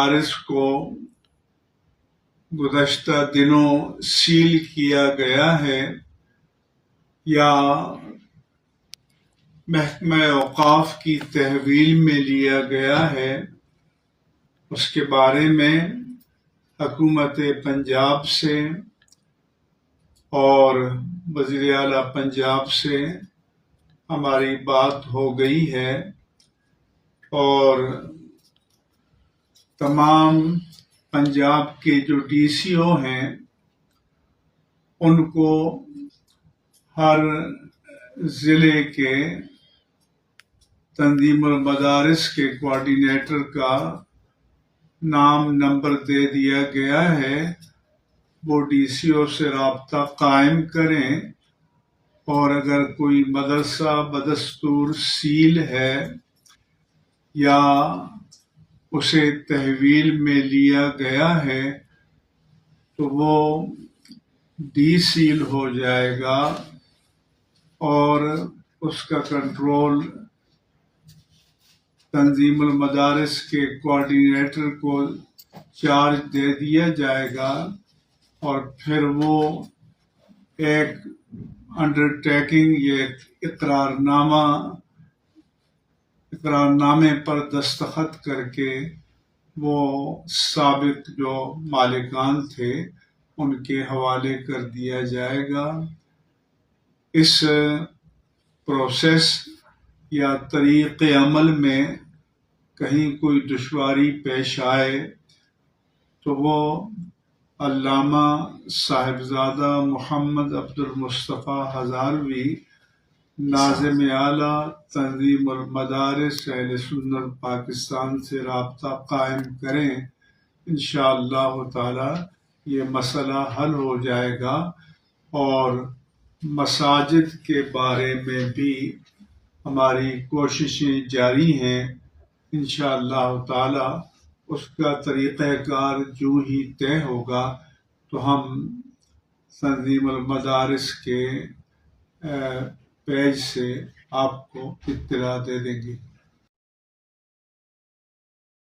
مدارس کو گزشتہ دنوں سیل کیا گیا ہے یا محکمہ اوقاف کی تحویل میں لیا گیا ہے، اس کے بارے میں حکومت پنجاب سے اور وزیر اعلیٰ پنجاب سے ہماری بات ہو گئی ہے، اور تمام پنجاب کے جو ڈی سی او ہیں ان کو ہر ضلع کے تنظیم المدارس کے کوآرڈینیٹر کا نام نمبر دے دیا گیا ہے، وہ ڈی سی او سے رابطہ قائم کریں، اور اگر کوئی مدرسہ بدستور سیل ہے یا اسے تحویل میں لیا گیا ہے تو وہ ڈی سیل ہو جائے گا اور اس کا کنٹرول تنظیم المدارس کے کوآرڈینیٹر کو چارج دے دیا جائے گا، اور پھر وہ ایک انڈرٹیکنگ یا اقرارنامے پر دستخط کر کے وہ سابق جو مالکان تھے ان کے حوالے کر دیا جائے گا۔ اس پروسیس یا طریق عمل میں کہیں کوئی دشواری پیش آئے تو وہ علامہ صاحبزادہ محمد عبدالمصطفیٰ ہزاروی، ناظم اعلیٰ تنظیم المدارس اہل سنت پاکستان سے رابطہ قائم کریں، انشاءاللہ تعالی یہ مسئلہ حل ہو جائے گا۔ اور مساجد کے بارے میں بھی ہماری کوششیں جاری ہیں، انشاءاللہ تعالی اس کا طریقہ کار جو ہی طے ہوگا تو ہم تنظیم المدارس کے پیج سے آپ کو اطلاع دے دیں گے۔